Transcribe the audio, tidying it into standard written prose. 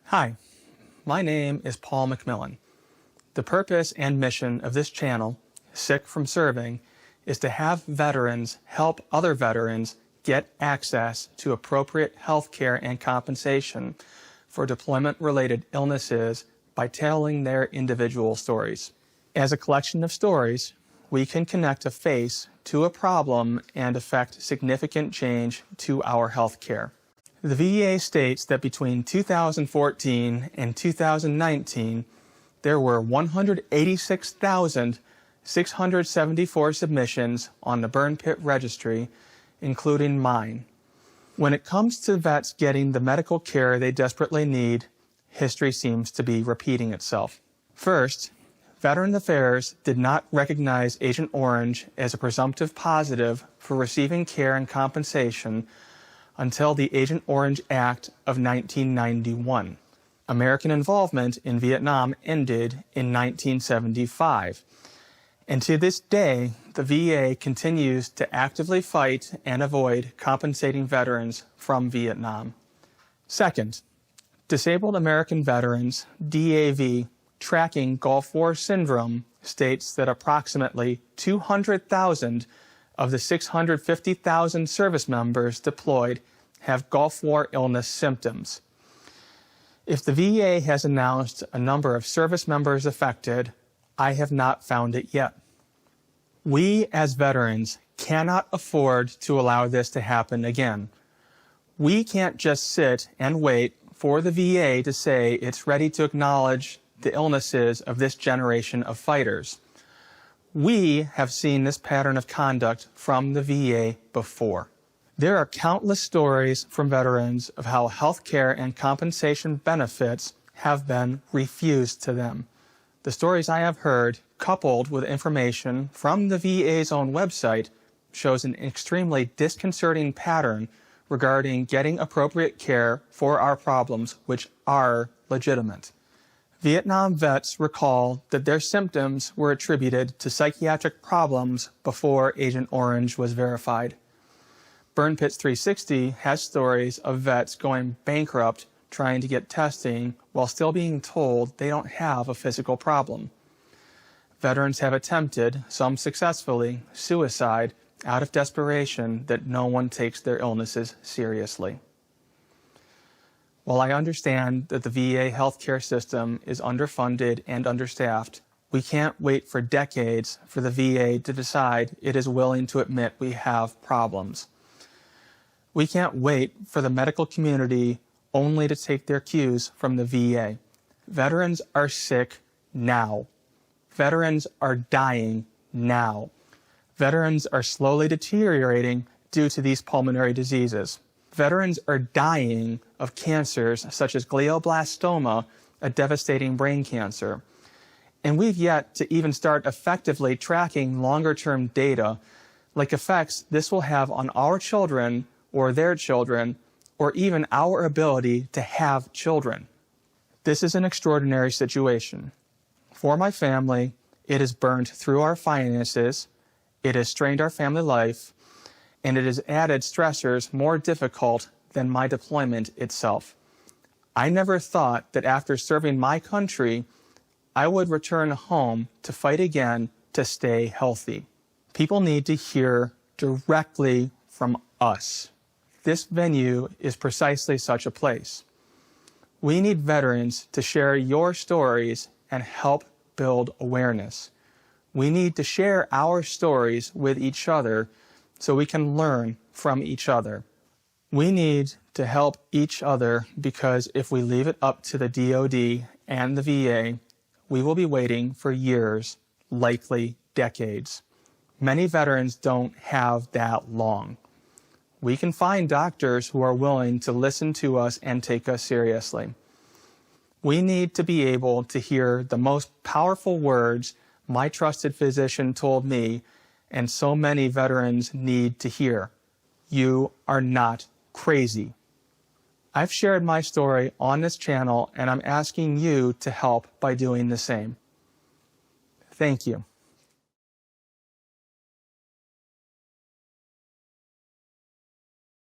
Hi, my name is Paul McMillan. The purpose and mission of this channel, Sick from Serving, is to have veterans help other veterans get access to appropriate health care and compensation for deployment-related illnesses by telling their individual stories. As a collection of stories, we can connect a face to a problem and effect significant change to our health care. The VA states that between 2014 and 2019, there were 186,674 submissions on the burn pit registry, including mine. When it comes to vets getting the medical care they desperately need, history seems to be repeating itself. First, Veteran Affairs did not recognize Agent Orange as a presumptive positive for receiving care and compensation until the Agent Orange Act of 1991. American involvement in Vietnam ended in 1975. And to this day, the VA continues to actively fight and avoid compensating veterans from Vietnam. Second, Disabled American Veterans, DAV, tracking Gulf War Syndrome states that approximately 200,000 of the 650,000 service members deployed have Gulf War illness symptoms. If the VA has announced a number of service members affected, I have not found it yet. We as veterans cannot afford to allow this to happen again. We can't just sit and wait for the VA to say it's ready to acknowledge the illnesses of this generation of fighters. We have seen this pattern of conduct from the VA before. There are countless stories from veterans of how health care and compensation benefits have been refused to them. The stories I have heard, coupled with information from the VA's own website, shows an extremely disconcerting pattern regarding getting appropriate care for our problems, which are legitimate. Vietnam vets recall that their symptoms were attributed to psychiatric problems before Agent Orange was verified. Burn Pits 360 has stories of vets going bankrupt trying to get testing while still being told they don't have a physical problem. Veterans have attempted, some successfully, suicide out of desperation that no one takes their illnesses seriously. While I understand that the VA healthcare system is underfunded and understaffed, we can't wait for decades for the VA to decide it is willing to admit we have problems. We can't wait for the medical community only to take their cues from the VA. Veterans are sick now. Veterans are dying now. Veterans are slowly deteriorating due to these pulmonary diseases. Veterans are dying of cancers such as glioblastoma, a devastating brain cancer. And we've yet to even start effectively tracking longer-term data, like effects this will have on our children or their children, or even our ability to have children. This is an extraordinary situation. For my family, it has burned through our finances, it has strained our family life, and it has added stressors more difficult than my deployment itself. I never thought that after serving my country, I would return home to fight again to stay healthy. People need to hear directly from us. This venue is precisely such a place. We need veterans to share your stories and help build awareness. We need to share our stories with each other so we can learn from each other. We need to help each other because if we leave it up to the DoD and the VA, we will be waiting for years, likely decades. Many veterans don't have that long. We can find doctors who are willing to listen to us and take us seriously. We need to be able to hear the most powerful words my trusted physician told me and so many veterans need to hear. You are not crazy. I've shared my story on this channel and I'm asking you to help by doing the same. Thank you.